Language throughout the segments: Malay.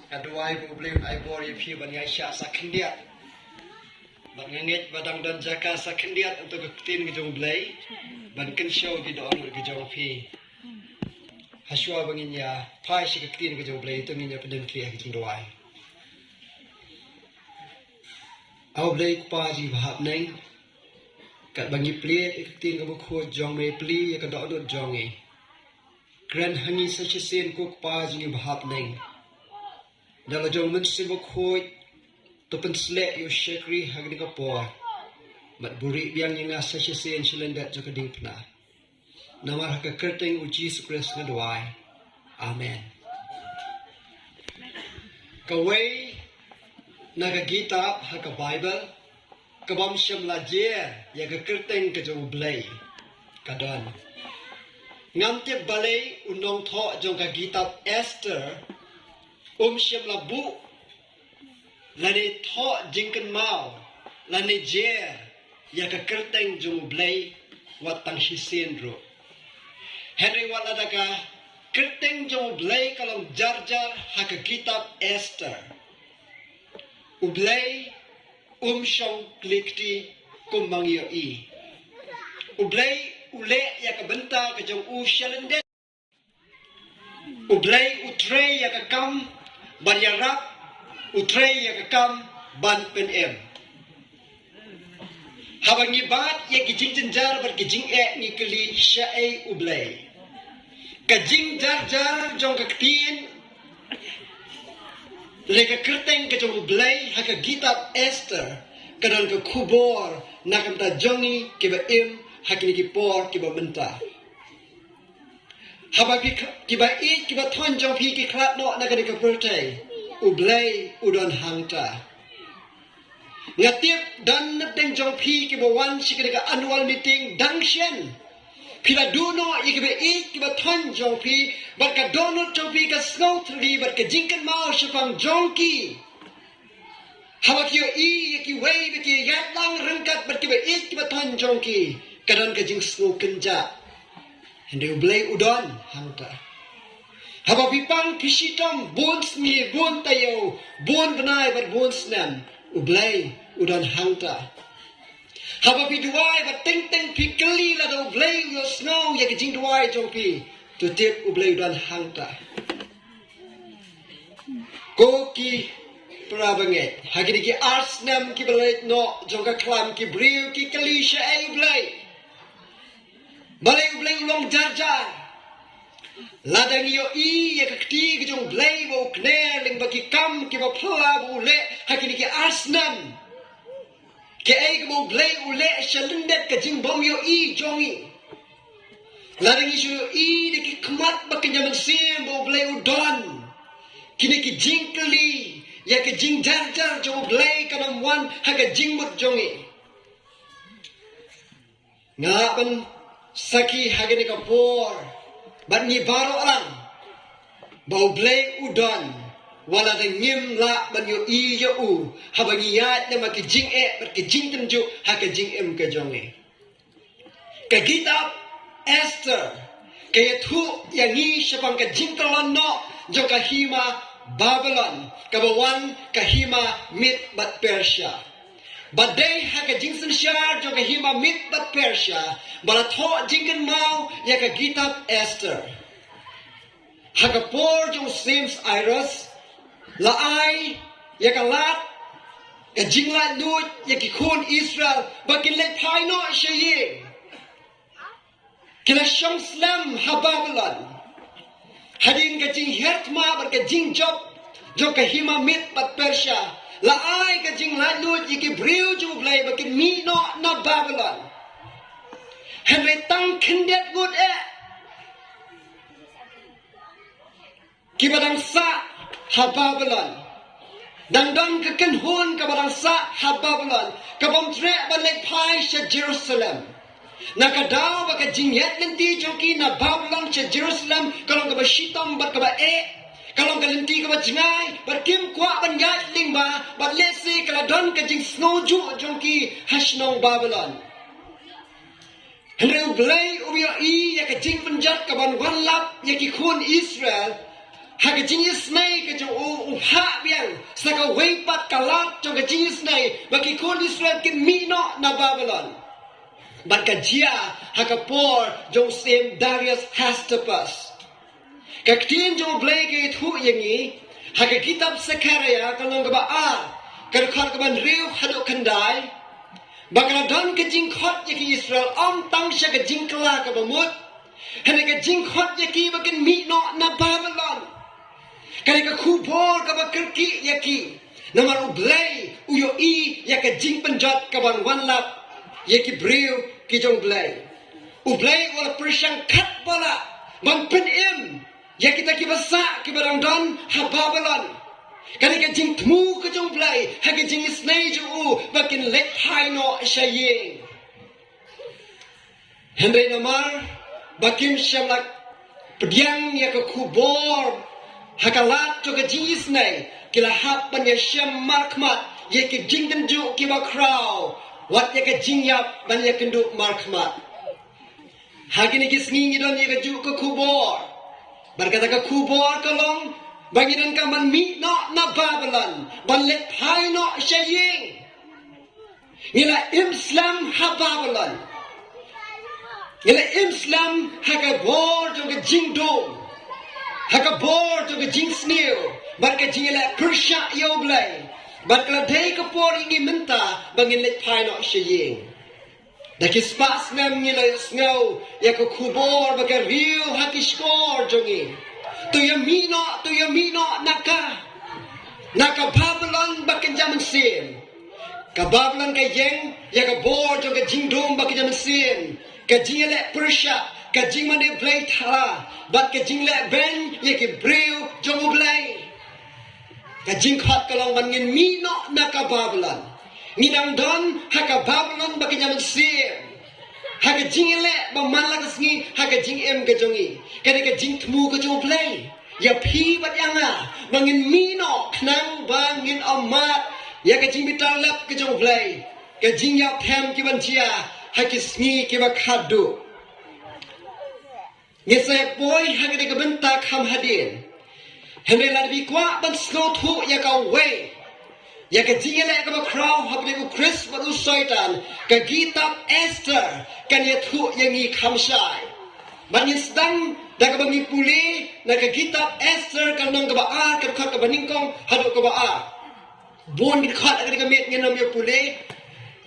Kaduai publik ai bori phi ban ngai sya sakindiat. Ban ngengit badang dan jaka sakindiat untuk ketin gejong blai. Ban ken show gi don gejong phi. Haswa banginya pai si ketin gejong blai itu nginya peden kri gejong doai. Au blai pa ji bahap neng. Kat bangi plit ketin go kho jong me pli ya ka do jong e. Kran hangi sa sen ko pa ji bahap neng. Dalam jauh mesti berkoi, topen selek yo syakri hagni kapor. Mat buri biang yang asa syesen selendat jo keding pna. Nama hak kerteng uji sukres ngedoai. Amen. Kawai naga kitab hak Bible kabam syam lajer ya ke kerteng ke jo blai. Kadon. Ngamtip balai unong tho jong ka kitab Esther syam labu lani tho jingken mau lani jer ya ke kerteng jung blai watang hisen ro Henry wala daga kerteng jung blai kalong jar hak kitab Esther ublai syong klikti kumbang yo i ublai ule ya ke benta ke jung shalenden ublai utrei ya ke kam ban yarap utrei ya kam ban pen em habang ibat ya kijing jenjar ber kijing ni keli syai ublai kajing jar jong kaktin lega kerteng ke jong ublai haka kitab Esther kadang ke kubor nakam ta jongi ke ba em hakini ki por ki ba menta Haba kiba kiba thon jong phi ki klat no na ka ka pertai ublai udon hangta ngatip dan neteng jong phi kiba wan si ka annual meeting dangshen pila duno ikiba kiba thon jong phi bat ka donut jong phi ka snow tree bat ka jingkan mau shapang jongki haba kyo ki wei bat ki yat lang rengkat bat kiba thon jongki kadan ka jing snow kenja Hindi ublay udon hangta. Haba pipang pisitom buns mi bun tayo bun benai bat buns nan ublay udon hangta. Haba piduai bat ting pikeli la do ublay yo snow ya kijing duai jongpi tutip ublay udon hangta. Koki prabanget hagini ki arsnam ki balait no jongka klam ki briu ki kalisha ay ublay. Balai ublay ulong jar ladang yo ya kakti gejong blay bo kner ling bagi kam ki ba pla bu le hakini ki arsnam ke ay bo blay ule shalendet ka jing bom yo jongi ladang isu de ki kmat ba kenyaman sim bo blay udon kini ki jingkeli ya ke jing jar jong blay kanam wan haga jing mut jongi ngapan Saki hagani kapor bat ni baro alang bau blay udon wala da nyim la ban yo yo u habangi yat na makijing bat kijing tenju hakajing ka jonge ka kitab Esther kaya thu yangi syapang ka jingkalon no jo kahima Babylon kabawan kahima mit bat Persia Badai haka jingsen syar jo kahima mit bat Persia bala tho jingken mau ya ka kitab Esther haka por jo Sims Iris la ai ya ka lat ka jingla nut ya ki khun Israel bakin le thai no shaye kila sham slam ha Babylon hadin ka jing hertma bar ka jing job jo kahima mit bat Persia la ai ka jing la nut iki briu ju blai bakin mi no Babylon Henry tang kendet wood kibadang sa ha Babylon dang ka kenhun kabadang sa ha Babylon kabam tre balik pai sa Jerusalem nakadaw baka jingyat lenti joki na Babylon sa Jerusalem kalong kabashitam bat kaba kalong kalenti ka ba jingay barkim kwa ban yatling ba bat lesi kaladon ka jing snowju jongki hasnong Babylon Henry ublay ubiyo ya ka jing penjat ka ban wanlap ya ki khun Israel hak jenis nai ke jauh upah biang saka weipat kalat jauh jenis nai bagi kon Israel kin mino na Babylon. Baka jia hak por jauh sem Darius Hastapus. Kaktin jauh blai ke itu yang ni hak kitab Sekaria kalau kebaa kerkar keban riu haduk kendai. Bakal don ke jingkot yaki Israel om tang sya ke jingkela ke bamut. Hene ke jingkot yaki bakin mino na Babylon. Kali ke kubor ke bakerki yaki. Namar ublay uyo i yaka jing penjot ke ban wan lap. Yaki briu ki jong blay. Ublay wala persyang kat bala. Ban pen im. Yaki taki basak ki barang don ha Babylon. Kali ka jing tmu ka jong blay, ha ka jing isnay jo u, bakin let hai no shaying. Henry namar, bakim shamlak pediang ya ka kubor, ha ka lat jo ka jing isnay, kila hap ban ya sham markmat, ya ka jing tenju ki ba kraw, wat ya ka jing yap ban ya kendu markmat. Ha kini kisngi don ya ka ju ka kubor, berkata ka kubor kalong, bagian kaman mino na Babylon, banlet hai no shaying. Ngila Islam ha Babylon. Ngila Islam ha ka bor jong ka jingdom. Ha ka bor jong ka jing snew. Barka jingila Persia yoblay. Barka day ka por ingi menta bangin let hai no shaying. Daki spas nam ngila snow ya ka kubor baka riu ha ki skor jongi. Tuya mino naka Babylon bakin zaman sin. Ka Babylon ka yeng ya ka bor jong ka jingdom bakin zaman sin. Ka jingle Persia ka jingmane blay thala bat ka jingle ben ya ki breu jong blay. Ka jingkhat ka long bangin mino naka Babylon. Ngidang don ha ka Babylon bakin zaman sin. Haka jing ele bamala kasngi haka jing em gajongi kada ka jing tmu ka jong play ya phi bat yanga bangin mino knang bangin amat ya ka jing bitalap ka jong play ka jing ya them ki ban chia haki sngi ki ba khadu ngese boy haka de ka benta kham hadin henre la bi kwa ban sno thu ya ka way. Ya ka jingele ka ba kraw habde ko Chris baru syaitan ka kitab Esther kan ya thu yang ni khamshai banin sedang da ka bangi puli na ka kitab Esther kan nang ka ba a ka khat ka baningkong hadu ka ba a bon ki khat ka met ngenam ya puli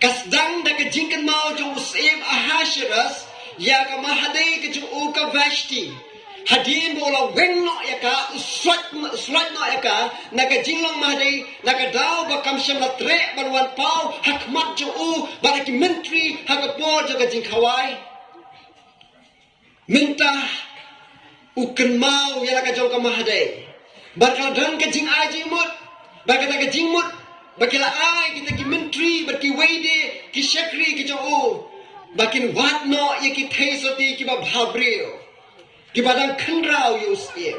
kasdang da ka jingkan mau jo usim Ahasuerus ya ka mahadai ka jo u ka Vashti hadin bola wengno ya ka usrat no ya ka naga jinglong mahdi naga daw bakam syam la tre banwan pau hakmat jo u baraki menteri hakapor jo ka jing khawai minta uken mau ya ka jo ka mahdi barka dan ka jing ai jing mut barka ka jing mut bakila ai kita ki menteri barki weide ki sekri ki jo u bakin wat no ya ki thaisoti ki ba bhabreo ki badang khendrau yusiem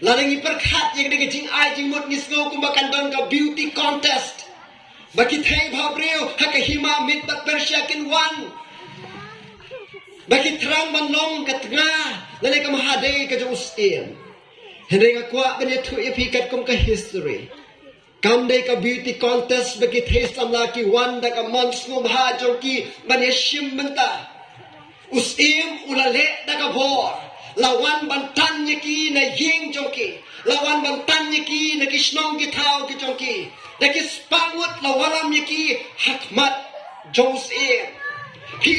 lalang iperkhat yang de jing ai jing mut nisgo kumbakan don ka beauty contest baki thai bhabreu haka hima mit bat Persia kin wan baki terang banlong ka tengah lalang ka mahadai ka jusiem hende ka kwa bane thu ipikat kum ka history kam de ka beauty contest baki thai samla ki wan da ka mons ngum ha jo ki bane shim menta usim ulale da ka bor lawan bantan ki na yeng jongki lawan bantan ki na kisnong ki thau ki jongki na kispangut lawalam ki hakmat jose ki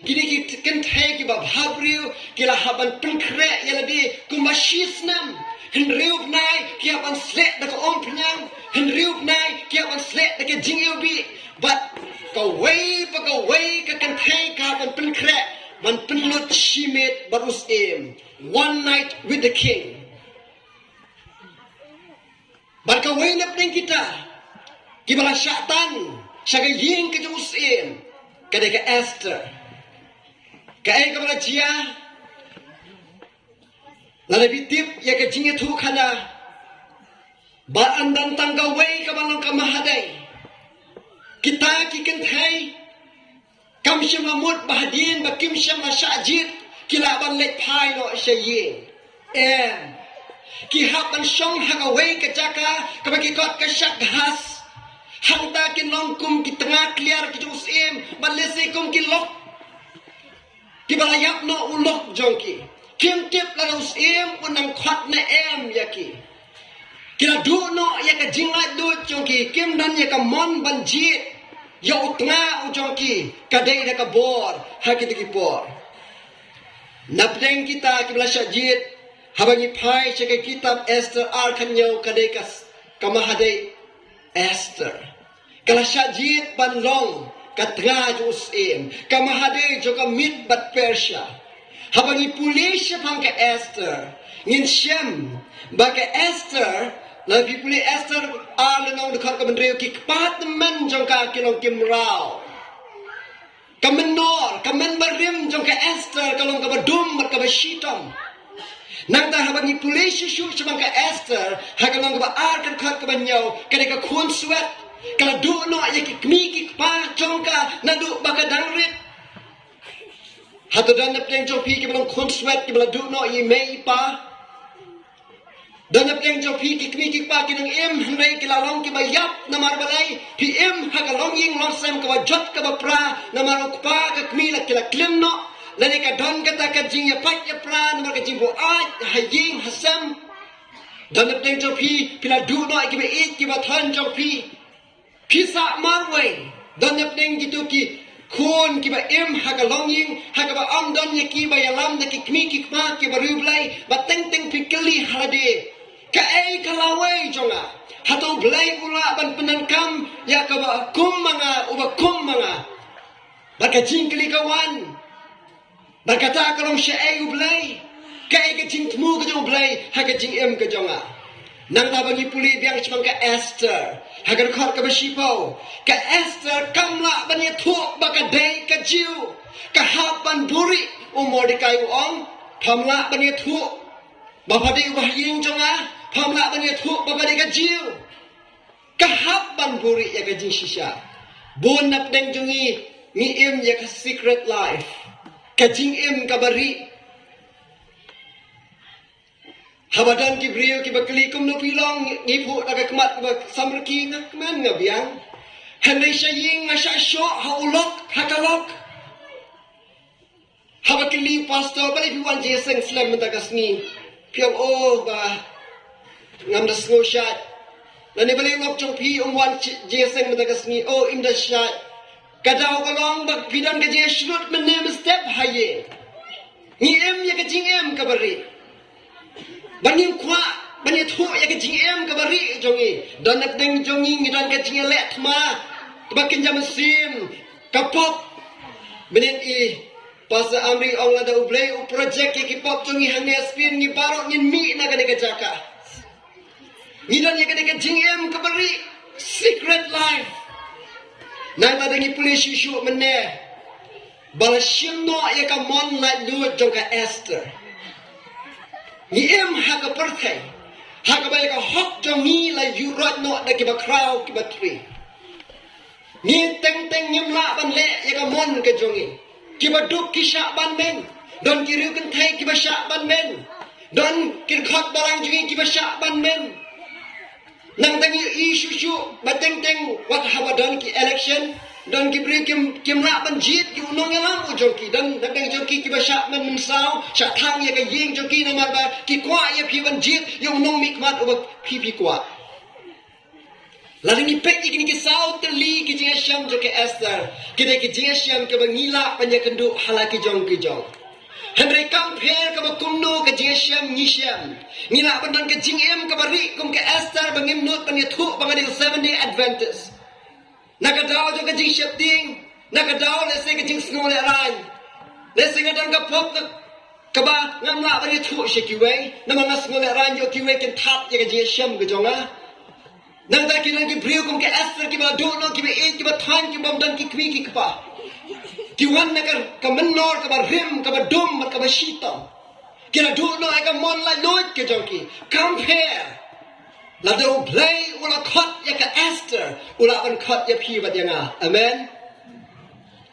kini ki ken thai ki ba bhabriu ki la haban pinkre yala di kumashisnam henriup nai ki haban slek da ka om pnyang henriup nai ki haban slek da ka jingiu bi but ka way ka ken thai ka haban pinkre man penlut shimet barusem one night with the king barka wainap ning kita kibala syaitan syaga ying ke jusem kada ka Esther ka ai kabala jia la bitip ya ka jinge thu khana ba andan tangga wai kabala ka mahadai kita kiken thai kam syam amut bahadin bakim syam syajid kilaban let phai no shaying Kihap ban syong hagaway kajaka kabagikot kasyak has. Hangta kinongkum ki tengah kliar ki jusim ban lesikum ki lok. Ki balayap no ulok jongki. Kim tip la usim unang khot na em yaki. Kila du no ya ka jingat du jongki kim dan ya ka mon ban jit. Ya utnga ujongki kadai da ka bor hakit ki por. Napdeng kita kibla syajid habangi pai cek kitab Esther ar kanyau kadekas kamahadai Esther kala syajid banlong katra jusim kamahadai joka mit bat Persia habangi pulis pang ke Esther ngin syam baka Esther labi puli Esther ar lenong dekat ka bendreu ki kpat men jongka kilong kimrau Kamenor, kamen barim jong ke Esther kalong kabadum mat kabashitom. Nang ta habangi pulis shu sebang ke Esther hakalong kabaar kan khat kabanyau kade ka khun swet kala du no ya ki kmi ki pa jong ka nadu bakadangrit. Hatu dan nepeng jopi ki balong khun swet ki bala du no yi mei pa. Dan nepeng jopi ki kmi ki pa ki nang im hnrei ki lalong ki bayap namar balai pi im hakalong ying losem kabajot kabapra namar ukpa ka kmi la kila klim no lani ka don kata ka jing ya pat ya pra namar ka jing bo aj haying hasam dan nepeng jopi pila du no ki ba it ki ba than jopi pisa marway dan nepeng gitu ki khun ki ba im hakalong ying hakaba am don ya ki ba yalam na ki kmi ki pa ki ba rublai ba teng teng pikeli halade Kaai kalawai jonga hato blai ula ban penankam ya kaba kum manga uba kum manga baka jingkli kawan bakata kalong syai ublai kai ka jing tmu ka jong blai ha ka jing em ka jonga nang ta bangi puli biang chmang ka Esther ha ka khot ka bashipau ka Esther kamla ban ye thu baka dai ka jiu ka hapan buri umordikai ong phamla ban ye thu bapadi ubah ying jonga Pamla ban ya thuk babari ka jiu. Kahap ban buri ya ka jing shisha. Bon nap deng jungi ni im ya ka secret life. Ka jing im ka bari. Habadan ki brio ki bakli kum no pilong ni phu ta ka kmat ba samrki na kman nga biang. Hanai sha ying nga sha sho ha ulok ha kalok. Habakili pastor bali piwan jeseng slam ta kasni. Piam oh ba ngam da sngo shat lani bali ngop chong pi wan jeseng matagas ni o im da shat kadau kalong bak pidan ka je shrut menem step haye ni em ya ka jing em ka bari banin kwa bani thu ya ka jing em ka bari jongi don nak deng jongi ngidan ka jing le thma bakin jam sim kapok benin i pas amri ong la da ublei u project ki pop jongi hang spin ni barok nin mi na ka de ka jaka Nidan ya kadang jing em kabari secret life. Nang ta dengi pulis isu mene. Balasim no ya ka mon la luat jong ka Esther. Ni em ha ka perthai. Ha ka ba ka hok jong ni la yurat no da ki ba kraw ki ba tri. Ni teng teng nyam la ban le ya ka mon ka jongi. Ki ba duk ki sha ban men. Don ki ru kan thai ki ba sha ban men. Don ki khot barang jongi ki ba sha ban men. Nang tangi isu shu bateng teng wat habadan ki election dan ki beri kim rak ban jit ki unong yalam u jonki dan dang jonki ki basha men mensau sha thang ya ka ying jonki na mar ba ki kwa ya phi ban jit yo unong mikmat u phi kwa lading ni pek ki ki sau te li ki jinga sham jo ke Esther ki de ki jinga sham ke bangila panya kendu halaki jong Henry compare ka kumno ka jinga ni sham nila bandan ka jingem ka bari kum ka Esther bangim not pan yathu bangani 7-day Adventist nakadaw jo ka jing shapting nakadaw le se ka jing snole ran le se ka dan ka pop ka ba ngam la ban yathu shikiwe na mga snole ran yo kiwe ken tap ya ka jinga sham ka jonga nang ta ki nang ki brio kum ka Esther ki ba do no ki ba e ki ba than ki bam dan ki kwi ki pa Tiwan na ka menor ka ba rim ka ba dum ka ba shitam kina do no ay ka mon la loit ke jonki compare la do play ula khot ya ka Esther ula ban khot ya phi ba nga amen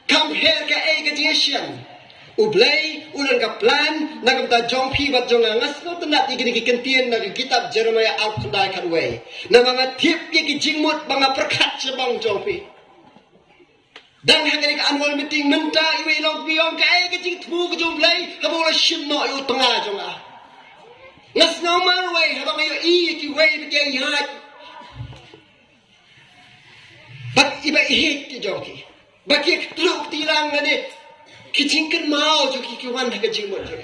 compare ka ay ka jeshem Ublay ulan ka plan nagamta jong pi bat jong ngas no tanda tigini kentien na kitab Jeremiah al kandai kadway na mga tip ki jingmut mga perkat sa bang jong pi dan hangani ka annual meeting menta iwe long biyong ka ay ka jing tmu ka jong blay habo la shim no yu tanga jong a ngas no man way habo ngayo i ki way bigay hat bak iba ihit ki jong ki baki tluk tilang ngani kijingkan mau jo kikiwan ha kajing mo jo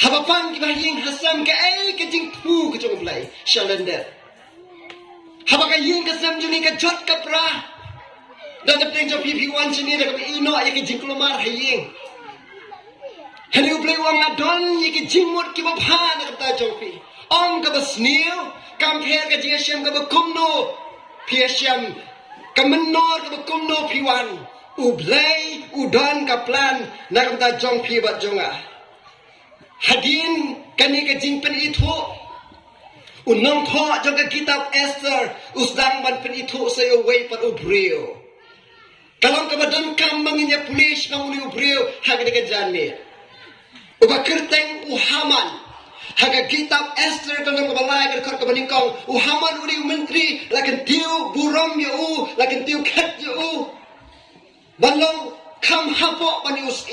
habapang kibahing hasam ka ay kajing thu ka jong blai shalender habaka ying kasam jo ni ka jot ka pra dan tepeng jo pp1 sini da ka ino ay kajing klomar haying hani ublai wang adon ye kajing mo ki babha na ka jo pi om ka basnil compare ka jing sham ka bakumno piasham kamenor ka bakumno p1 Ublay udon kaplan nakamta jong pi bat jonga hadin kani ka jingpen itu unong tho jong ka kitab Esther usdang ban pen itu sayo way pat ubrio kalong ka badan kam manginya pulis manguli ubrio hagani ka janmi ubakerteng uhaman haga kitab Esther kalong ka balay ka baningkong uhaman uri menteri lakan tiu buram yo lakan tiu khat yo balong kam hapo panius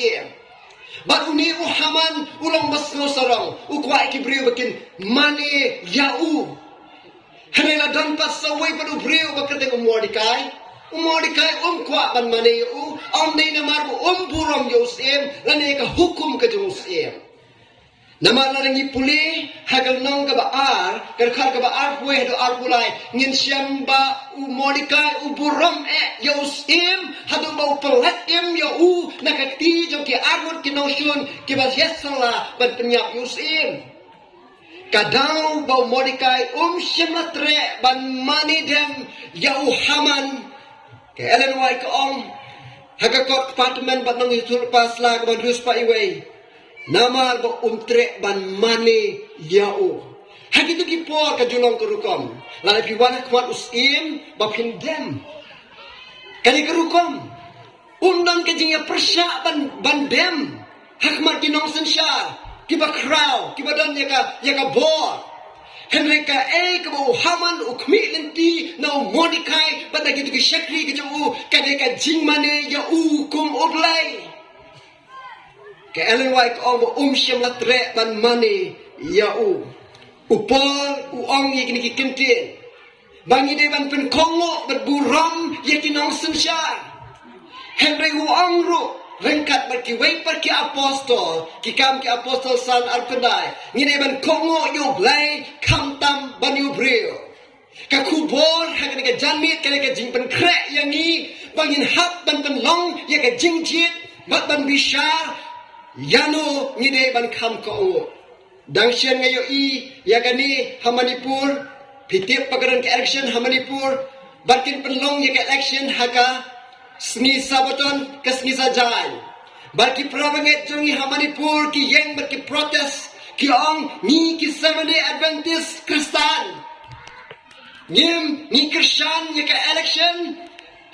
bat uni uhaman ulang basno sarang ukwa ikibriu bakin mane yau hanela dan pasaway padu briu bakate umordikai kwa ban mane yau nei namarbu buram yusiem lane ka hukum ka jusiem nama larangi puli hagal nong ka baar karkhar ka baar puwe do ar pulai ngin syamba umodikai uburam yausim hadung bau pelat yau nakati jo ki armut ki nosyun ki basyasala ban penyap yusim kadang bau modikai syamlatre ban mani dem yau haman ke elen wai ka hagakot department ban nong hitul pasla ka ban ruspa iway nama ba umtre ban mane yao hagitu ki por ka julong kerukom la pi wana kwat usim ba pindem kali kerukom undang ke jinga persya ban dem hakmat ki nong sensha ki ba kraw ki ba dan ya ka bor Henrika ka ba haman ukmi lenti na modikai ba gitu ki shakri ki jo ka jingmane ya kum oblai ke elen wai ko syam latre ban mane yau upol uong ye kini kintin bangi de ban pen kongo berburam ye kinong sensar henry uong ru rengkat berki wai per ki apostol ki kam ki apostol san alpedai ngine ban kongo yo blai kam tam ban yu brio ka kubor hakane ka janmit kale ka jing pen krek yang ni bangin hap ban pen long ye ka jing jit bat ban bishar Yano ngide ban kam ko dangsian ngayo ya kani hamanipur pitip pagaran ke election hamanipur batin penlong ya ke election haka sni sabaton ke sni sajai barki prabanget jongi hamanipur ki yang barki protes ki ong ni ki Seventh Adventist Kristan ni Kristan ya ke election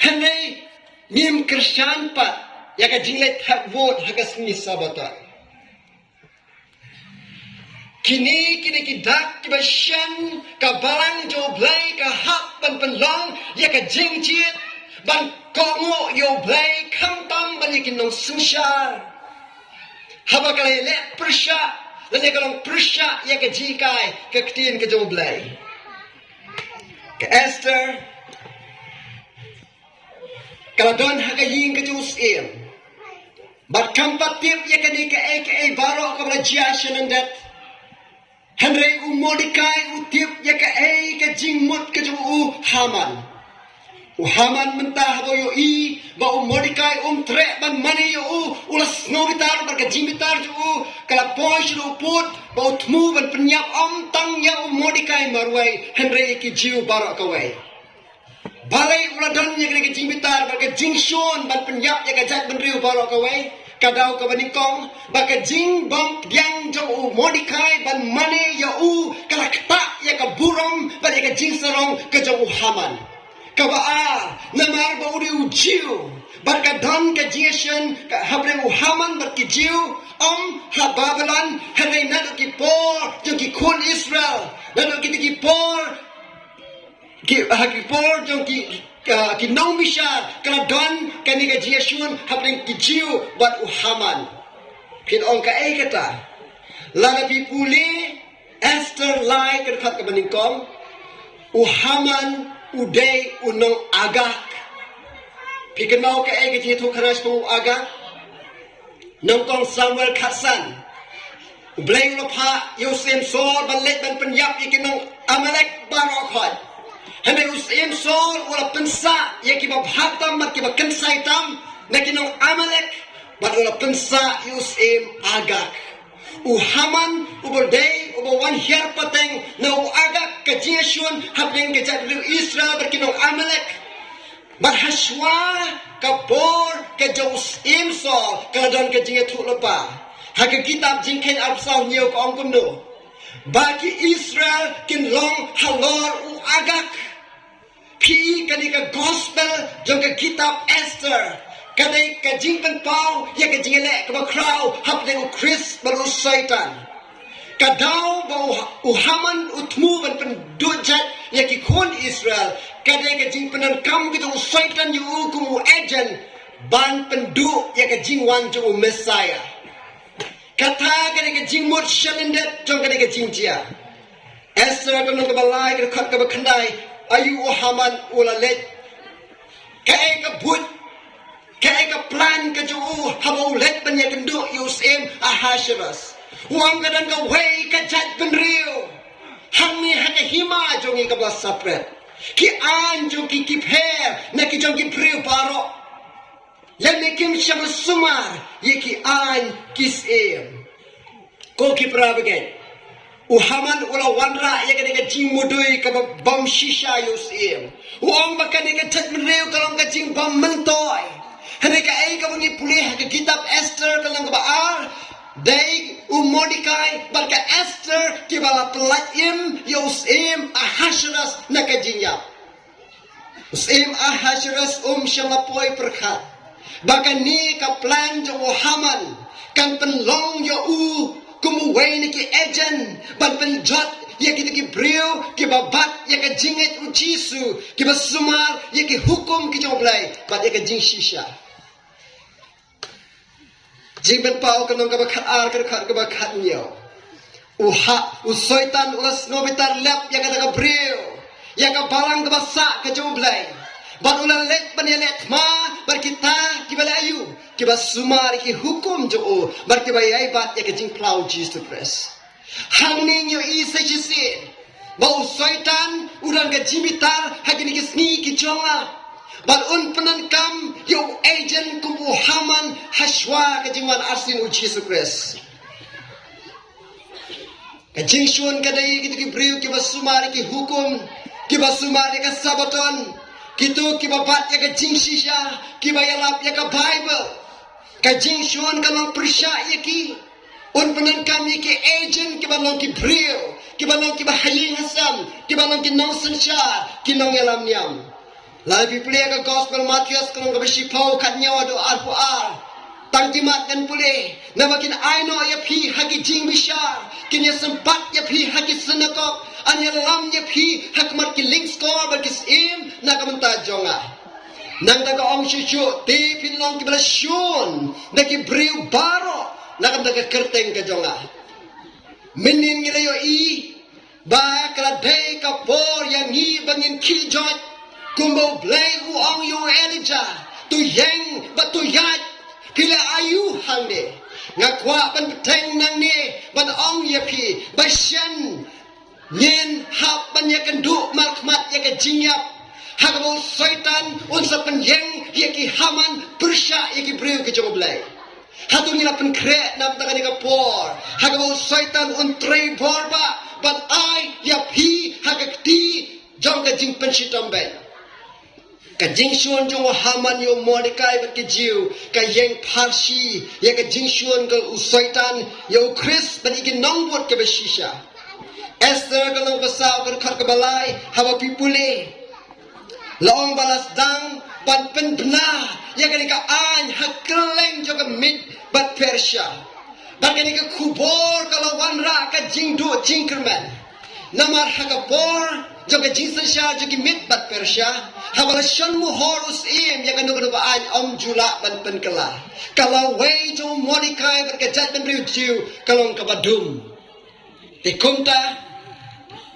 hanai nim Kristan pat ya ka jinglet hak vote hagas ni sabata kini kidak kibasyan ka barang jo blay ka hak pan penlong ya ka jingjit ban kongo yo blay kamtam ban yakin nong sushar haba kalay let persya lani kalong persya ya ka jikai ka ktin ka jo blay ka Esther kaladon hagaying ka jusim Bat kampatip ya kani ka aka baro ka brajia shenandat Henry umodikai utip ya ka aka jingmut ka ju haman Haman mentah bo yo ba umodikai tre ban mani yo ulas nobitar bar ka jimitar ju kala posh ru put ba utmu ban penyap tang ya umodikai marwai Henry ki jiu baro ka wai balai uladon ya kani ka jimitar bar ka jingshon ban penyap ya ka jat ban riu baro ka wai kadau ka banikong baka jing bang yang jo modikai ban mane ya kalakta ya ka burom ban ya ka jing sarong ka jo haman ka ba namar ba uri ujiu Barkadon ka Jason ka habre Haman barkijiu ha Babylon hare nado ki por jo ki kun Israel nado ki por ki por jo ki naumisha kana don kani ka Jason habre ki jiu bat Haman pin ong ka ai kata lana pipuli Esther lai ka khat ka baningkom Haman uday unong agak Pikan mau ke ai ke tu keras tu agak nongkong Samuel Khatsan Bleng lopa Yusem Sol balik ban penyap ikinong Amalek barokhot Hame Yusem Sol wala pensa yakiba bhatam mat kiba kensai tam nakinong Amalek ban wala pensa Yusem agak Haman ubodai ubawan hiar pateng na agak ke Jeshua habeng ke jadlu Israel berkinong Amalek Barhaswa kapor ke Jos Imsol kaladon ke jinga tu lepa. Hak kitab jingken absau nyo ko ong kundo. Bagi Israel kin long halor u agak. Pi kani ka gospel jong ke kitab Esther. Kadai ka jingpen pau ya ke jinga lek ka crowd hap de Chris baru syaitan. Kadau bau Haman utmu ban pendujat ya ki kon Israel kadai ka jing penan kam kita syaitan yu ku agent ban pendu ya ka jing wan tu Messiah kata kadai ka jing mut shalindet jong kadai ka jing dia Esther kan ka balai ka khat ka khandai ayu Haman ulalet ka ka but ka plan ka ju habo let ban ya kendu Yusem Ahasuerus Uang kadang ka way ka jat penriu hang ni haka hima jongi ka bas sapret ki an jo ki kipher na ki jong ki priu paro yan ni kim syam sumar ye ki an kisem ko ki prabagen Haman ula wanra ya ka jing mudui ka bam shisha Yusem uang makan ka jat penriu kalong ka jing bam mentoy hane ka ai ka bungi pulih ka kitab Esther kalong ka baal Dai Mordecai barka Esther kibala pelaim Yusem Ahasuerus nakajinya Yusem Ahasuerus syamapoi perkhat baka ni ka plan jo Haman kan penlong yo kumuway ni ki agent ban penjot ya ki brio ki babat ya ka jinget ujisu ki basumar ya ki hukum ki joblay bat ya ka jing shisha Jing ben pau kanong ka bakhat ar ka bakhat niyo. Usoitan ulas ngobitar lep ya ka brio. Ya ka balang ka basa ka joblay. Ban ulan let ban ya let ma bar kita ki balayu. Ki basumar ki hukum jo bar ki bayai bat ya ka jing plau Jesus Christ. Hang ning yo isa jisin. Ba usoitan uran ka jimitar hagini ki sni ki jonga. Balun penankam yung agent kumu Haman haswa kajingwan arsin u Jesus Christ. Kajing syun kadai kita ki beriu ki basumari ki hukum ki basumari ka sabaton kitu ki babat ya kajing shisha ki bayalap ya ka Bible. Kajing syun kalong persya ya ki un penankam ya ki agent ki balong ki beriu ki balong ki bahaying hasam ki balong ki nong sensya ki nong yalam niam. Lalu pulih ke gospel Matius kalau ke bersipau kat nyawa do al-Quran. Tang timat dan pulih. Namakin aino ya pi haki jing bisya. Kini sempat ya pi haki senakok. Anya lam ya pi hak mat ki link score bagi sim nak mentah jonga. Nang daga ong syusyu ti pinlong ki belasyun. Naki beriu baro nak daga kerteng ke jonga. Menin ngelayo i ba keladai kapor yang ni bangin kijot. Kumbo blay uang yu Elijah tu yang batu yat kila ayu hande ngakwa ban peteng nang ni ban ong yapi basyan nyen hap ban yakan du makmat yakan jingyap hagabo syaitan unsa penyeng yaki Haman persya yaki beriu ke jong blay hatu nila penkret nam tangan ka por hagabo syaitan un trei borba ban ai yapi hagakti jong ka jing penshitam ben Kajing syun jong Haman yo Mordecai bat kejiu kayeng Parsi ya kajing syun ke usaitan yo Chris ban ikin nongbot ke besisha Esther kalau besar berkat ke balai hawa pipule laong balas dang ban benar yang kini ka an hakeleng juga mit bat Persia ban kini ka kubor kalau wanra ka jingdu jingkerman namar hakapor juga jinsasya juga mit bat Persia habala shan muhor usim yang kanu kanu an jula ban penkela kalau wei jo Mordecai berkejat ban riujiu kalau kabadum dikumta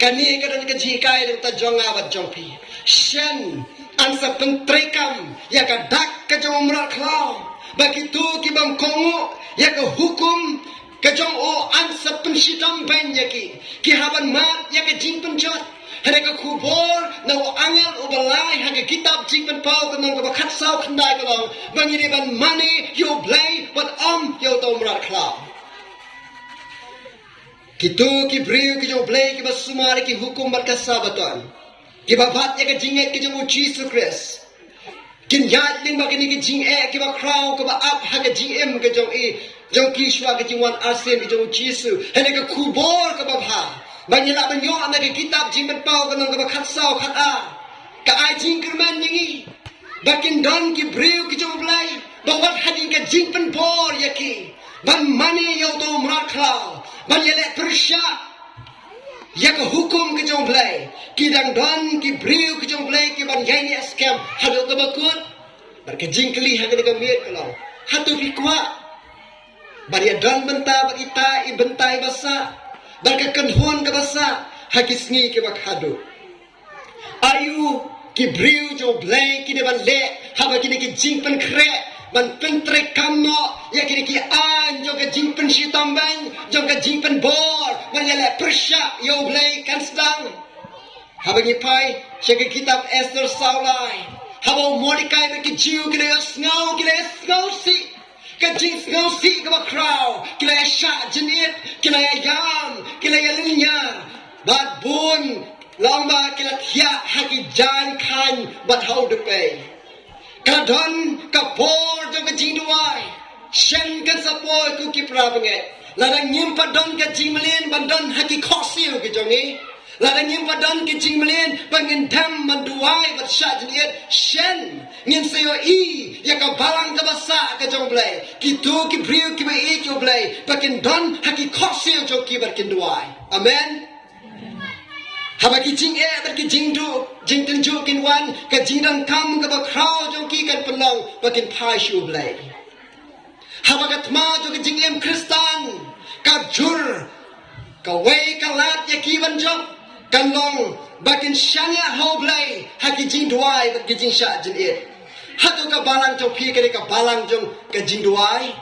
kani kadang kejikai dan tajonga bat jompi shen ansa pentrekam ya ka dak ka jom merat klau begitu kibam kongu ya ka hukum ka jom o ansa pensitam ban yaki ki haban mat ya ka jing penjot hada ka kubor na o angel o balai ha ka kitab jing pen pau ka nang ka khat sau khandai ka long bangini ban mani yo blai but yo to merat klau kitu ki briu ki jo blai ki basumari ki hukum bat ka sabaton ki babat ya ka jinget ki jo Jesus Christ kin yat ling ba kini ki jing ki ba crown ka ba up ha ka jing ka jo jong ki shwa ka jing wan asen ki jo Jesus hene ka kubor ka ba bha banyala banyo na ka kitab jing ban pau ka nang ka ba khat sau khat a ka ai jing kerman yingi bakin don ki briu ki jo blai ba wat hadin ka jing ban bor yaki ban mani yo to mrat klau ban yele persya ya ka hukum ke jong blai ki dang don ki briu ke jong blai ki ban yai ni scam hadu ka bakut bar ka jing kli ha ka mir kalau hatu fi kwa bar ya don benta bar ita I bentai basa bar ka kanhon ka basa hakisngi ke bak hadu ayu ki briu jong blai ki de ban le ha ba ki ki jing pen kre ban pentrek kamno ya kini ki an jo ka jing pen shitam ban jo ka jing pen bor ban ya le persya yo blai kan sedang habagi pai syaka kitab Esther saulai habo Mordecai be ki jiu ki le snau si ka jing snau si ka ba crow ki le sha jinit ki le yam ki le linya bat bun lamba ki le thia haki jan khan bat how de pay kadon kapor jo ka jing duai shen kan sapoy ku ki prabanget ladang nyim padon ka jing melin bandon haki khosil ki jongi ladang nyim padon ki jing melin bangin dam manduai bat shajniet shen ngin sayo I ya ka balang ka basa ka jong blai ki tu ki briu ki ba I jo blai bakin don haki khosil jo ki barkin duai amen haba ki jing ber ki jing du jing tin ju kin wan ka jing dang kam ka ba khao jong ki kan pelong bakin phai shu blai haba ka tma jo ki jing em kristan ka jur ka wei ka lat ya ki ban jong kan long bakin shanya ho blai ha ki jing duai ba ki jing sha jin it hatu ka balang jong phi ka balang jong ka jing duai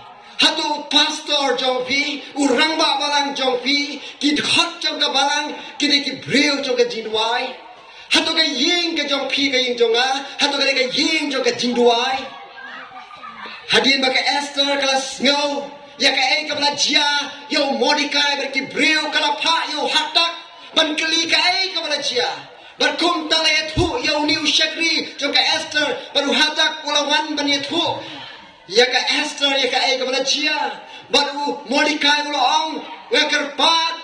hatu pastor jong phi urang ba balang jong phi ki khot jong ka balang ki ki breu jong ka jing duai hatu ka ying ka jong phi ka ying jong a hatu ka ying jong ka jing duai hadin ba ka Esther kala snow ya ka ai ka bla jia yo Mordecai ber ki breu kala pha yo hatak ban kali ka ai ka bla jia bar kum tala ya thu yo new shakri jong ka Esther baru hatak ulawan ban ya thu ya ka Esther ya ka ai ka bla jia baru Mordecai ulong ya kerpat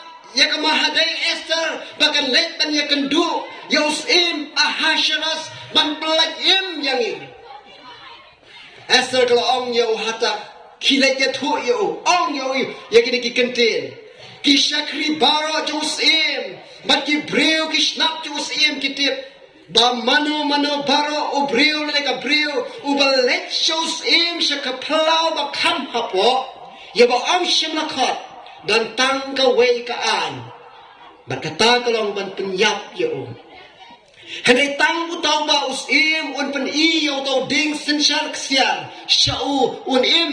ya ka mahadai Esther bakan let ban ya kendu Yosim Ahasuerus ban pelaj im yang ini Esther kalau ong yo hatak kilat ya thu yo ong yo ya kini ki kentin ki shakri baro Yosim bat ki breu ki snap Yosim kitip ba mano baro o breu le ka breu u balet Yosim shaka plau ba kham hapo ya ba ong shim la khot dan tang ka wei ka an bat kata kalong ban penyap yo Henry tang utau ba usim un pen I yo tau ding sensyar ksian shau un im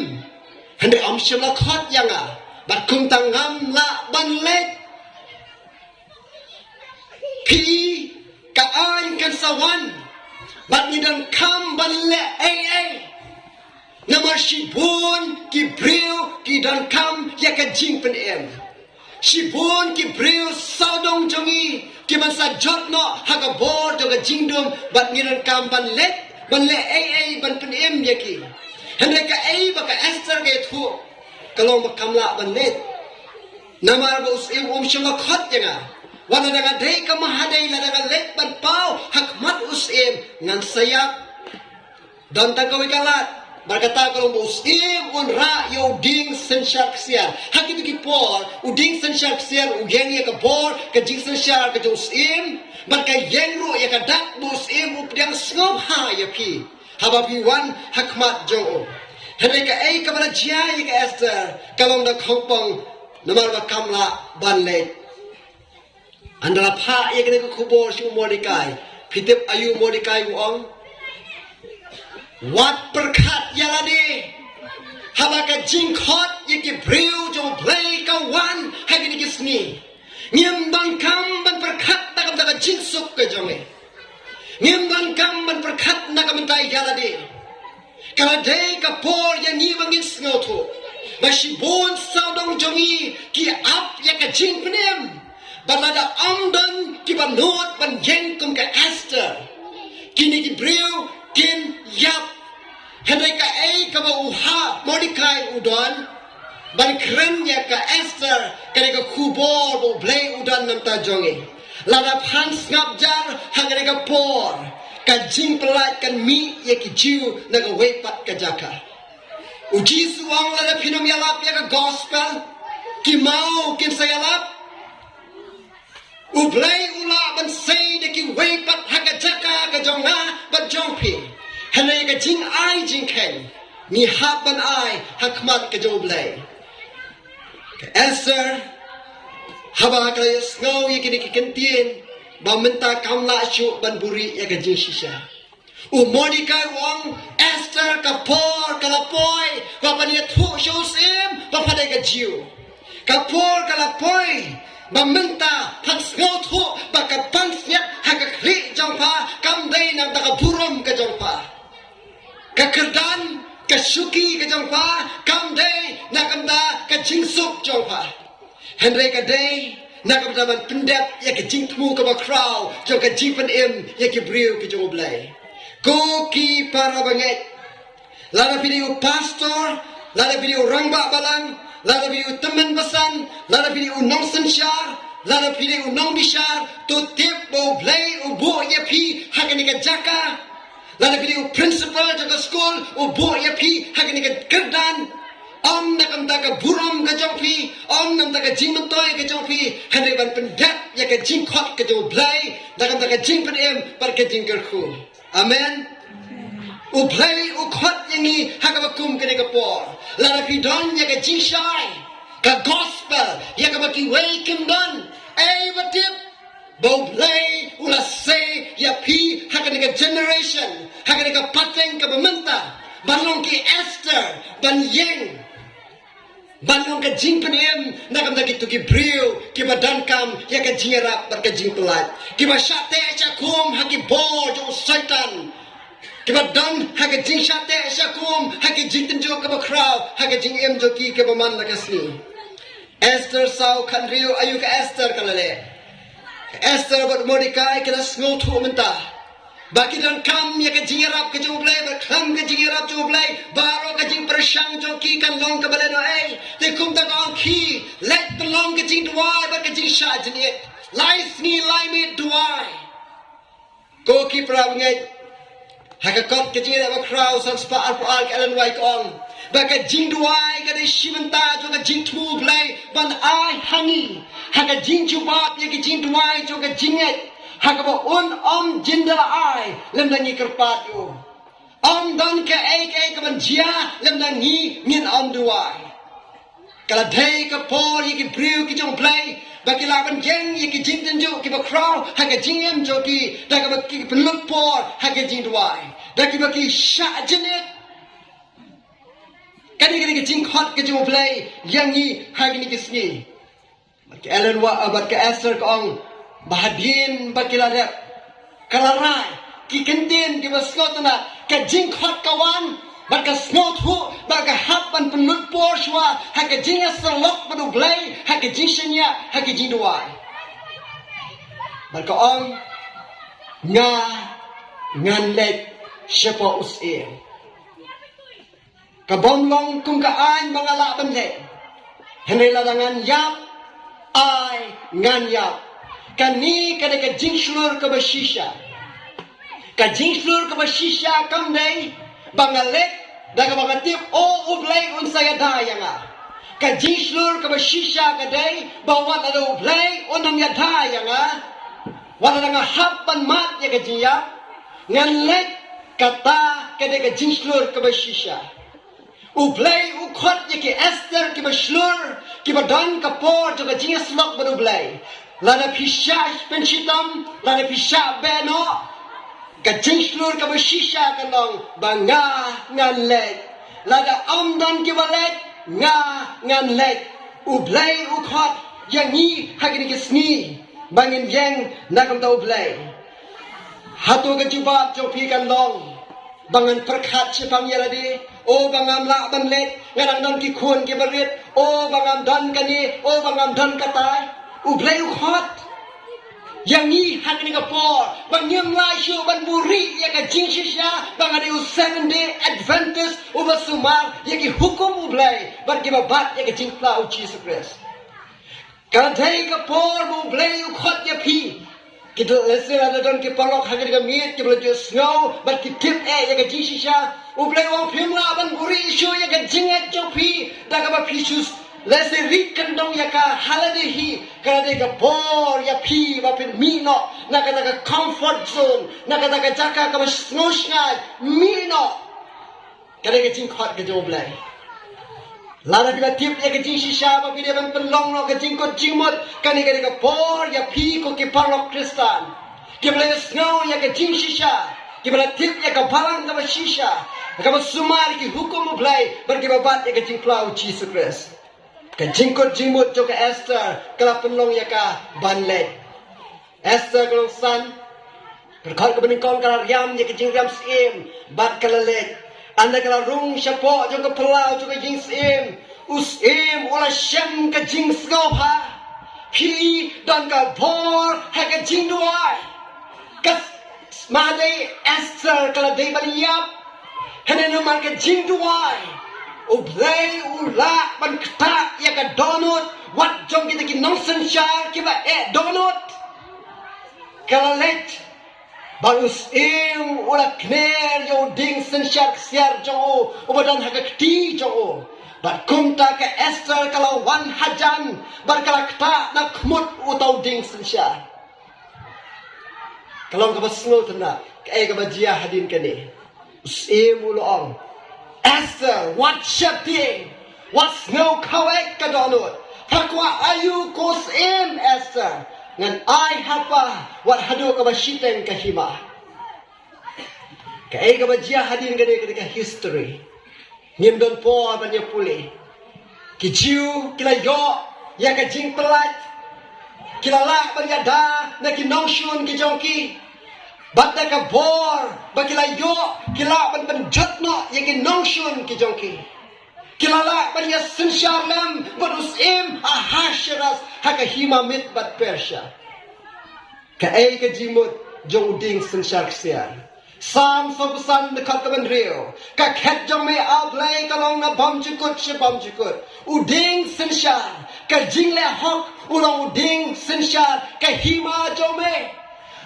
Henry am shim la khot yang a bat kum tang ngam la ban let pi ka an kan sawan bat ni dan kam ban le ai namar shibun ki breu ki dan kam ya ka jing pen em shibun ki breu saudong jongi ki man sa jot no ha ka bor jo ka jingdum bat ni dan kam ban le ai ban pen em ya ki hande ka ai ba ka Esther ke thu kalong ba kamla ban let namar ba usim shila khot yang wala daga day ka mahadai la daga let ban pau hakmat usim ngan sayak Dan tangkawi kalat. Berkata kalau muslim unra yo ding sensyar kesian. Hak itu kipor. Uding sensyar kesian. Ugyang ya kepor. Kejing sensyar ke muslim. Berka yang ru ya kadak muslim. Updang sengop ha ya pi. Habapi wan hakmat jo. Hendak ka ay kabala jia ya ka Esther. Kalong da kongpong. Nomor bakamla banlet. Andala pa ya kena kubur si Mordekai. Pitip ayu Mordekai uang. Wat perkat yalade habaka jingkot yaki breu jo play kawan hagi ni kisni nyembang kam ban perkat takam taka jinsuk ke jome nyembang kam ban perkat nakam tai yalade kala dei ka por ya ni bangin sngoto bashi bon saudong jongi ki ap ya ka jing penem balada amdan ki banot ban jengkum ka Esther kini ki breu kin yap hendak ka ay ka uha Mordekai udon ban krenya ka Esther kani ka kubor bo blay udon nam ta jongi lada phans ngap jar hangre ka por ka jing pelat kan mi ye ki jiu na ka wepat ka jaka uji suang lada pinum yalap ya ka gospel ki mau kin sayalap ublay ula ban say de ki wepat haka jaka ka jonga ban jongpi hendak ka jing ai jing ken ni hapan ai hakmat ka joblay ka Esther haba ka snow ye kini kentien ba menta kamla shu ban buri ya ka jing shisha Mordekai wong Esther ka por ka lapoy ba pania thu shosim ba pada ka jiu ka por ka lapoy ba menta hak snow thu ba ka pansnya hak kli jongpa kam dai nam ta ka burom ka jongpa Kekerdan, kesuki ke jongpa, kam day nakamda ke jingsuk jongpa. Henry ke day nakamda man pendep ya ke jingtmu ke bakrau, jo ke jingpen im ya ke briu ke jongoblay. Ko ki para banget. Lada video pastor, lada video rangba balang, lada video teman pesan, lada video nong sensyar, lada video nong bishar, tutip bo blay ubu ya pi hakani ke jaka. Lada video principal jaga school ubo ya pi hagini ka kerdan om nakam taka buram ka jongpi om nam taka jingmentoy ka jongpi hande ban pendat ya ka jingkhot ka jo blai nakam taka jingpen em par ka jingkerku amen u blai u khot yangi hagabakum ka ne ka por lada pidon ya ka jingshai ka gospel ya ka baki welcome don ay batip bau blay ula say ya pi hakanika generation hakanika pateng ka bementa banlong ki Esther ban yeng banlong ka jingpen em nakam da gitu ki brio ki badankam ya ka jingerap bar ka jingpelat ki ba shate chakum haki bo jo satan ki badan haki jing shate chakum haki jingten jo ka ba crowd haki jing em jo ki ka baman nakasni Esther sau kan rio ayu ka Esther kalale Esther buat Mordekai kena sngotu mentah. Baki dan kam ya ke jingerap ke joblay berklam ke jingerap joblay baru ke jing persang joki kan long ke baleno ai. Te kum tak on ki let the long ke jing duai ba ke jing sha jenit. Life ni limit duai. Ko ki pra ngai. Hakakot ke jingerap ba crowd san spa al ke alan wai on. Baka jing duai ka de shimenta jo ka jing tu blai ban ai hangi haka jing jubab ya ka jing duai jo ka jinget haka ba un om jindala ai lem dangi kerpat yo om dan ka ai ka ban jia lem dangi ngin om duai kala dei ka por ya ki briu ki jong blai baki laban jeng ya ki jing den jo ki ba crow haka jing em jo ki da ka ba ki pelut por haka jing duai da ki ba ki sha jenet Kani ke jingkhot ke jong play yang ni hagini kisni. Ke Ellen wa abat ke Esther ko ang bahadin bakilada kalarai ki kentin ki baskot na ke jingkhot kawan baka snot hu baka hapan penut porshwa hake jinga salok padu play hake jingsenya hake jingduai. Baka ang nganlet siapa usir. Kabonlong kung kaan mga laban le. Henry ladangan yap ay ngan yap. Kani kada ka jingslur ka basisya. Ka jingslur ka basisya kam day bangalet daga bangatip o ublay unsaya dayanga ka jislur ka bashisha kadai bawan ada ublay unang yadayanga wala nga hapan mat ya kajiya nganlet kata kadai ka jislur ka bashisha ublay ukhot ya ki Esther ki baslur ki badan ka por jo ka jinslok ba ublay lana pisha pensitam lana pisha beno Kajing seluruh kabashisha kanong banga nganlet. Lada amdan kibalet nganlet. Ublay ukhot yang ni hagin kisni bangin yang nakam ta ublay. Hatu kajubab jopi kanong bangan perkhat sipang yaladi. O bangam la banlet nganang dan kikun kibarit. O bangam dan kani. O bangam dan katay. Ublay ukhot. Yang ni hak ni kapor bang nyem lai shu ban buri ya ka jing shisha bang ada 7-day Adventist uba sumar ya ki hukum ublay ban ki babat ya ka jing plau Jesus Christ ka dai kapor bu ublay ukhot ya pi kita lesera da don ki parok hak ni ka miet ki bla snow ban ki tip ya ka jing shisha ublay wang phimla ban buri shu ya ka jing et jo pi da ka ba pi shus Lese rikan dong ya ka haladehi kada de ka por ya pi ba pin mino nakata ka comfort zone nakata ka jaka ka snoshna mino kada ka jing khot ka joblay lana bila tip ya ka jing shisha ba pi de ban penlong no ka jing ko jingmot kani kada ka por ya pi ko ki parlok kristan ki bla snow ya ka jing shisha ki bla tip ya ka balang ka shisha ka sumar ki hukum ublay bar ki babat ya ka jing plau Jesus Christ Ka jingkot jingmut jo ka Esther kala penlong ya ka banlet Esther kalong san perkhot ka beningkong kala riam ya ka jing riam sim bat kala let anda kala rung syapo jo ka pelau jo ka jing sim usim ola shem ka jing skopha pi dan ka bor ha ka jing duai kas madai Esther kala dei baliyap hene no man ka jing duai Ublay ula ban kata ya ka donut wat jong kita ki nonsen shar ki ba donut kalalet balus ula kner yo ding sen shar siar jo ubadan haga kti jo bat kumta ka Esther kalau wan hajan bar kala kata na khmut utau ding sen shar kalau ka basnul tana ka ba jia hadin kani ulong Esther, what shaping? What's no kawek kadonut? Hakwa ayu kos Esther. Ngan I hapa what hadu ka bashiten kahima. Ka ka bajia hadin gade ka history. Nim don po abanya puli. Ki jiu kila yo ya ka jing pelat. Kila la banya da na ki noshun ki jongki. Bata ka bor bakila yo kila ban jatno yakin nongshun ki jongki kilala ban ya sinsharlam barus ahasharas haka hima mit bat persha ka ka jimut jongding sinshar ksiar sam sobusan de kataban rio ka khet jong me ablay kalong na bamjukut she bamjukut uding sinshar ka jingle hok ulong uding sinshar ka hima jome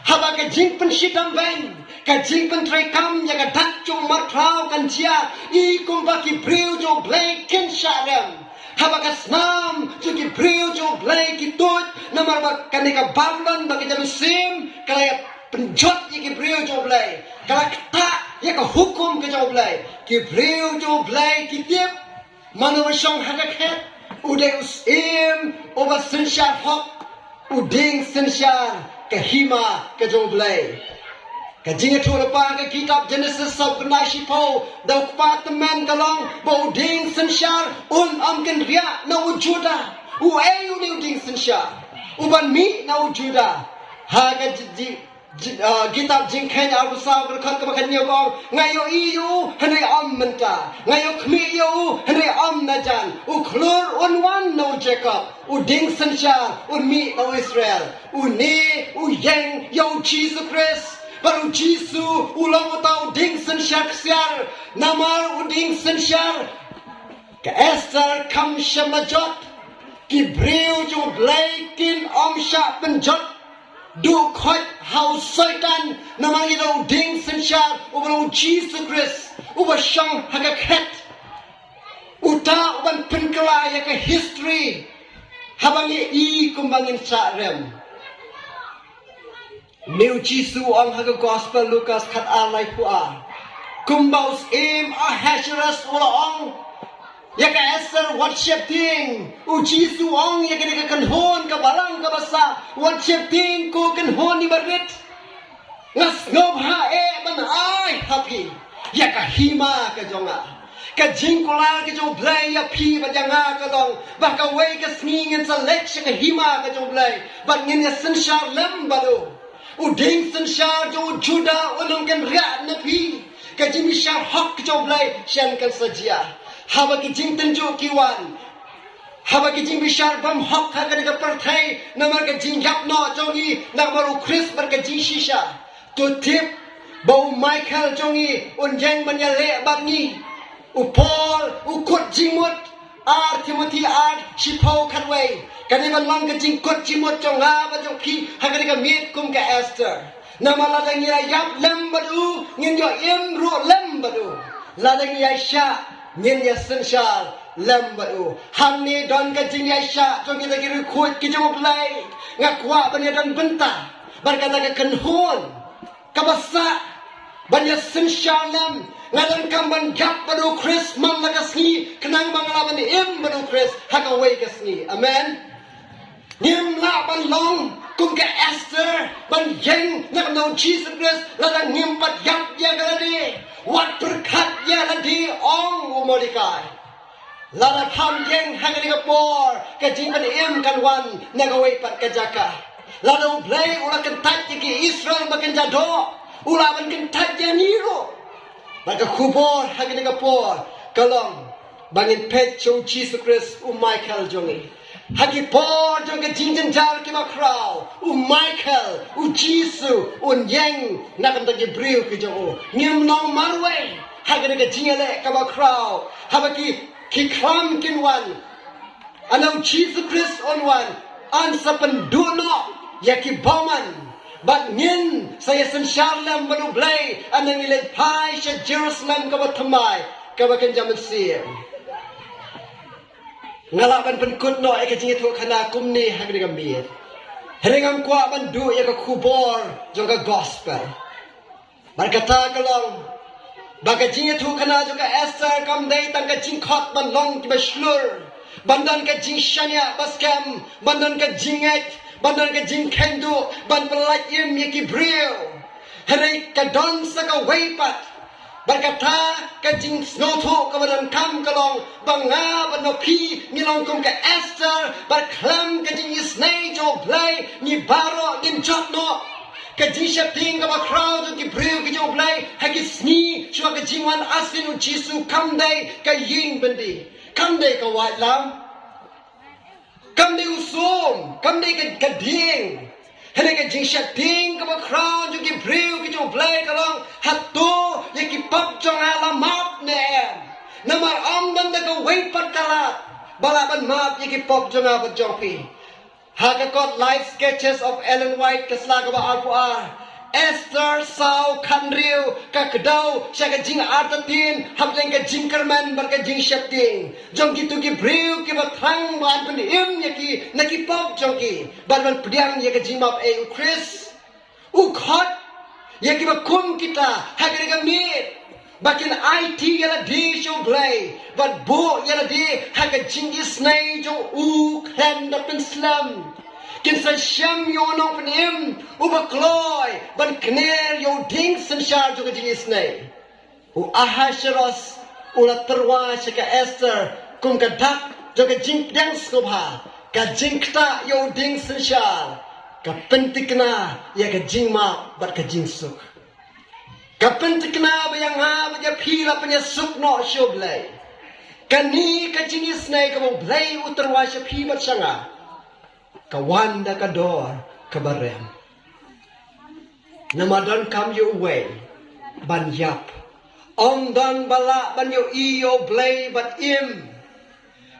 Haba ka jing pen shitam ben, ka jing pen trekam ya ka dak jong martrau kan chia, I kumba ki priu jo blay ken sharem. Haba ka snam jo ki priu jo blay ki tut, namar ba kanika bablan ba ki jam sim, kala ya penjot ya ki priu jo blay, kala kta ya ka hukum ke jo blay, ki priu jo blay ki tip, manu shong hagakhet, uday usim, oba sinshar hok, uding sinshar, kahima kajoblay kajinga thula pa ka kitab Genesis sab knashi po daw department kalong boding sanshar amken ria na ujuda ayu ni uding sanshar uban mi na ujuda ha ka kitab jingkhen arbusaw khat ka makanyo kong ngayo iyo hanay menta ngayo khmi yo hanay najan ukhlur unwan no Jacob uding sanshar mi no Israel uni uyeng yo Jesus Christ baru Jesus ulang tau ding sanshar ksiar namar uding sanshar ka Esther kam shamajot ki breu jo blaikin sha penjot du khot hau Satan namang ilo ding sensyar ubang Jesus Christ ubang syang hagaket uta uban penkela ya ke history habangi I kumbangin sarem New Jesus ang haga gospel Lucas kat alay puar kumbaus im ahasheras ulaong ya ka Esther worship ting Jesus ang ya ka kanhon ka barang ka basa worship ting ko kanhon ni barit ngas ngob ha ban ai happy ya ka hima ka jonga ka jingkula ka jong blay ya pi ba janga ka dong ba ka wei ka sningin sa lek ka hima ka jong blay ba ngin ya sensyar lem balo uding sensyar jo juda ulung kan rat na pi ka jimi syar hak ka jong blay syan kan sajia haba ki jing tenjo kiwan haba ki jing bishar bam hok ha ka parthai namar ka jing yap no jongi namaru Chris bar ka jing shisha to tip bau Michael jongi un jeng manyale bangi u Paul u kot jimut Timothy Shipau kanway kani ban lang ka jing kot jimut jonga ba jong pi ha ka miet kum ka Esther namala dang ya yap lem badu ngin yo im ru lem badu la dang ya sha Nyen ya sensyal lembatu hamni don ka jing ya sya so kita kira kuat ki jong play ngakwa ban ya don benta berkata ka kenhon ka basa ban ya sensyal lem ngadan kam ban gap badu Chris mam la kasni kenang banglaban im badu Chris haka wei kasni amen nim la ban long kum ka Esther ban yeng nak no Jesus Christ la dang nim pat yap ya galadi wat berkat ya ladi ong Mordecai lada tham yeng hangani ka por ka jingkan im kan wan nagaway pat ka jaka lada blay ula kan tat ki Israel bakan jado ula ban kan tat ya niro maka kubor hangani ka por kalong bangin pet chong Jesus Christ Michael jongi hagi por jong ka jingjan jar ki makraw Michael Jesus yeng nakam ta Jibril ki jong ngim nong marway hagi ka jingale ka makraw habaki ki kram kin wan anau Jesus Christ on wan an sapan duno yaki baman bat ngin saya sensyarlam banu blay anang ilay pai sa Jerusalem ka batamay ka bakan jaman siyem ngalaban penkut no ay kajingit ko kana kumni hagri gambir heringam kwa bandu ya ka kubor jong ka gospel barkata kalong baga jingit ko kana jong ka Esther kam day tang ka jingkot ban long ki baslur bandan ka jing shanya baskam bandan ka jinget bandan ka jing kendu ban pelat im yaki brio herai ka don sa ka weipat berkata kajing snoto kemudian kam kalong banga banopi milong kum ke Esther berklam kajing isnei jo blai ni baro nin jotno kajing shaping ka crowd ki breu ki jo blai hagi sni shwa kajing wan asin u jisu kam dai ka ying bendi kam dai ka wat lam kam dai usum kam dai ka ding Hene ka jing shating ka crowd jo ki breu ki jo blai kalong hatto yaki pap jong alamat ne namar amdan da ka wait patala balaban map yaki pop jong abat jong pi haka got live sketches of Ellen White kaslaga ba alpuar Esther sau kanriu ka kedau sya ka jing artatin hamleng ka jing kerman bar ka jing shating jong gitu ki breu ki batrang ban pen im yaki naki pop jong ki ban pediang ya ka jing map e Chris khot yaki bakum kita hagre ka mit bakin IT yala di show blay but bo yala di haga jingis nay jo khen da pen slam kin sa sham yo no pen im bakloy ban kner yo ding san shar jo jingis nay ahasheros ula terwa ka Esther kum ka dak jo ka jing dang skobha ka jingta yo ding san shar kapentikna ya ka jingma bat ka jingsuk kapentikna bayang ha baja phila panya sukno shoblay kani ka jingis nay ka blay utarwa sya phi bat sanga kawanda ka dor ka barem namadon kam you away ban yap dan bala ban yo iyo blay bat im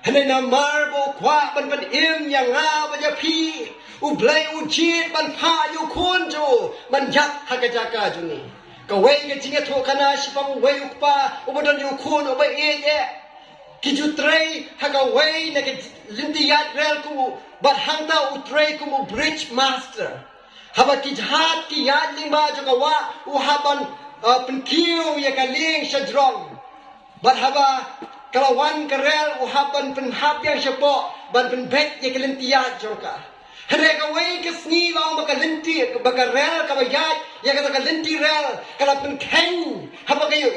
hene na marbo kwa ban im yang ha baja phi u blay u jit ban pha yu kun jo man yak hakajaka juni. Kawai ke jinga tu kana sipang wai ukpa ubadan yukun ubai ye. Kijutrei hakawai na ke lintiyat rel ku bat hangta utrei ku mu bridge master. Haba kijhat ki yad lingba jokawa uhaban penkiu ya kaling syadrong. Bat haba kalawan kerel uhaban penhap yang sepo ban penbet ya kelentiyat joka. Hare kawai kesni lau baka lenti baka rel kabayat ya kata lenti rel kala penkeng haba kayo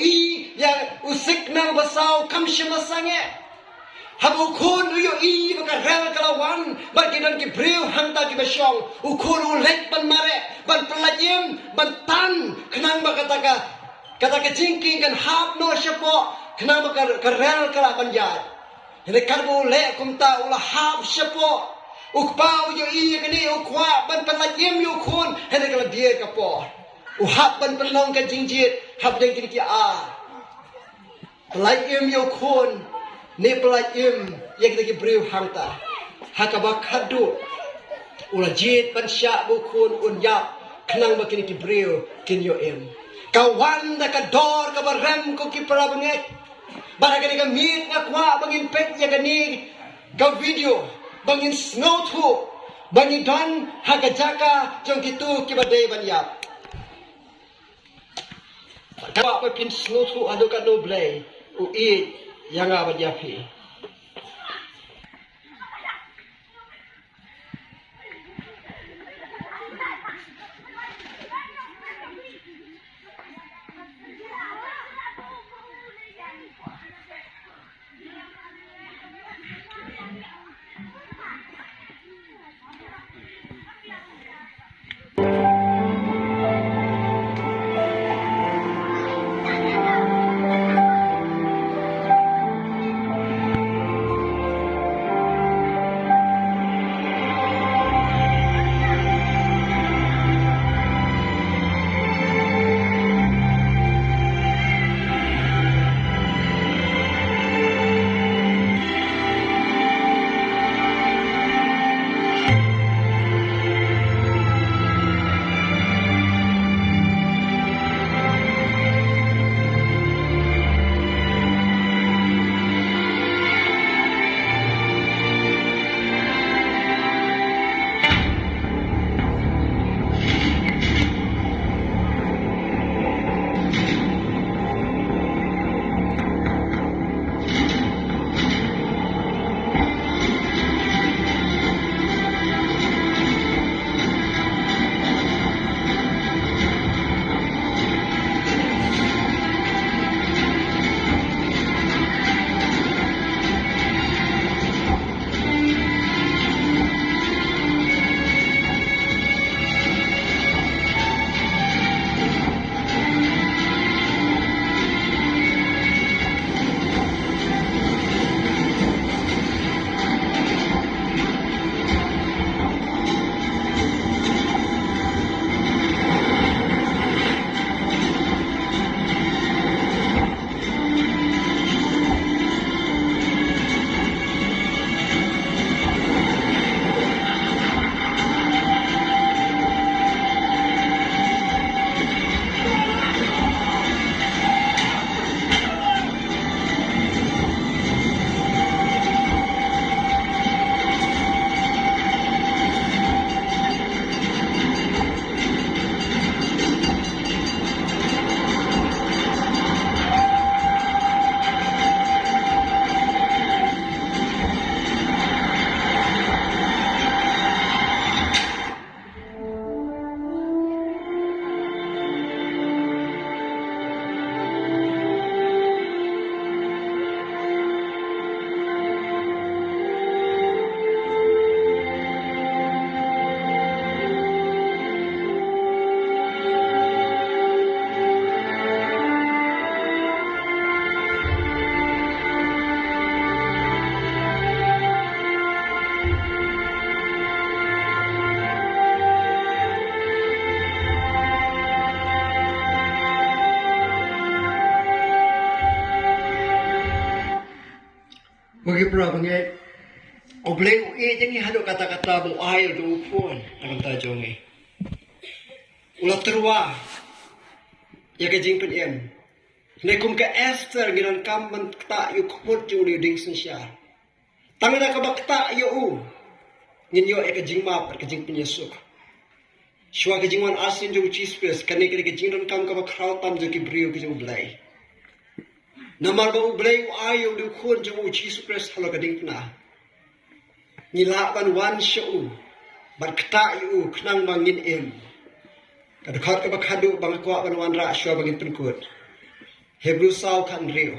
ya usik nang basau kamsya masange. Haba ukun uyo baka rel kalawan ban kidan ki breu hangta ki basyong ukun ulet ban mare ban pelajim ban tan kenang baka kata kejingking kan hap no sepo kenang baka rel kala banjat. Hare karbo le kumta ulah hap sepo ukpa uyo kini ukwa ban pelajim yo kun hene kala dia kapo uhap ban penong ka jingjit hab deng kini ki pelajim yo kun ni pelajim ya kita ki briu hangta hakaba khadu ula jit ban sya bu kun un yap kenang ba kini ki briu kin yo kawan da ka dor ka barem ko ki para banget baragani ka mit ngakwa bangin pet ya gani ka video bangin snow tu bangin don hakajaka jong kitu kibadai banyap kawa pa pin snow tu ado ka no blay u yang abadyapi. Bagi perabangnya, oblei jangan hado kata-kata bu air tu pun akan tajong ulah terwa ya ke jing pen em ne kum ke Esther ngiran kam man ta yu khmut ju li ding sin sha tangna ka bakta yu u ngin yo e ke jing ma ke jing pen Yesu shwa ke jing wan asin ju chi space kane ke jing ran kam ka ba khrau tam ju ki brio ke ju blai namar ba u blai u ayo du khon ju chi space halo ka ding na nila ban wan shu ban kta yu knang mangin em kada khat ka bakhadu bang ko ban wan ra shwa bangin penkut Hebrew saw kan rio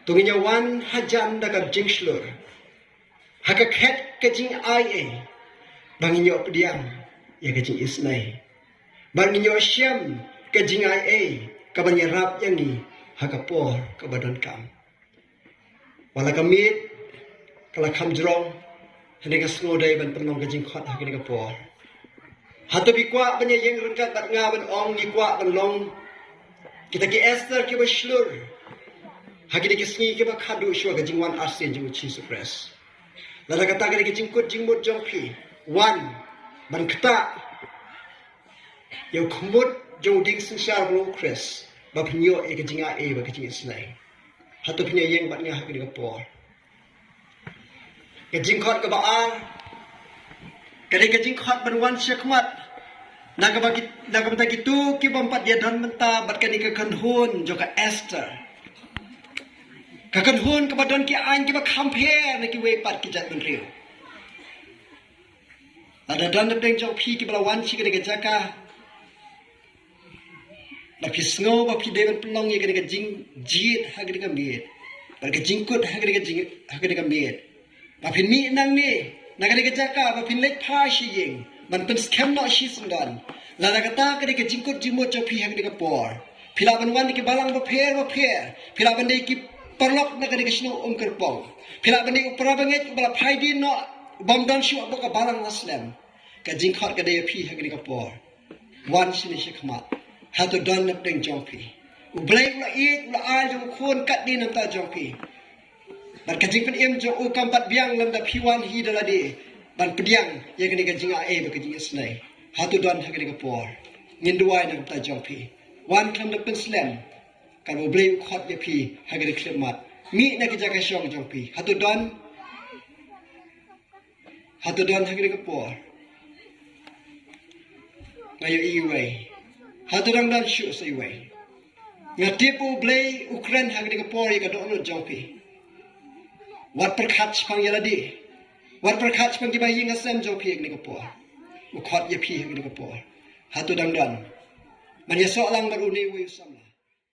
tunginya wan hajan da ka jing shlur haka khet ka jing ai e bangin yo pediang ya ka jing isnai bangin yo syam ka jing ai e ka ban yarap yang ni haka por ka badan kam wala kamit kala kam jrong hene ka snodai ban penong ka jing khat haka ni ka por hatu bi kwa banya yang rengkat bat nga ban ong ni kwa ban long kita ki Esther ki bashlur hagi ki sngi ki ba khadu shwa ga jingwan arsen jing chi suppress la kata ga ki jingkut jingmut jong phi one ban kata yo khumut jong ding sin shar blo chris ba phnyo e ga jinga e ba ki jing snai hatu phnya yang bat nga hagi ka por ka jingkhot ka ba ar kadai ka jingkhot ban wan shakmat Nagabata gitu ki bampat dia don menta bat kani ka kanhun jo ka Esther. Ka kanhun ka badon ki ain ki ba compare na ki we pat ki jat ben rio. Ada don de jo phi ki bala wan chi ka jaka. Ba pi sngo ba pi de ben plong ye ka jing jit ha ka miet. Ba ka jingkut ha ka miet. Ba pi mi nang ni na ka jaka ba pi lek pha shi ying. Man pen scam no shi sundan la kata ke jingkut jimot jo phi hang de por phila ban wan ke balang ba pher phila ban de ki parlok na ke shno ker pong phila ban de upra banget bala phaidi no bom dan shu ba ka balang aslam ka jingkhot ke de phi hang de por wan shi ni shikma ha to don na teng jong phi u blai la ik la ai jong khon kat di nam ta jong phi ban ka jing pen em jo u kam pat biang lam da phi wan hi da la de ban pediang ya kini ka jinga e ba ka jinga snai hatu don ha kini ka por ngin duai na ta jong phi wan klam da pen slam kan bo blei khot ya phi ha kini klem mat mi na ka jaka shong jong phi hatu don ha kini ka por ngayo i wei hatu dang dan shu sai wei ngatipu blei Ukraine ha kini ka por ya ka don jong phi wat perkhat pang ya ladi wat perkhat pang ki ba ying asem jo phi ni ko por u khot ye phi ni ko por hatu dang dan man ya so lang baru ni wi sam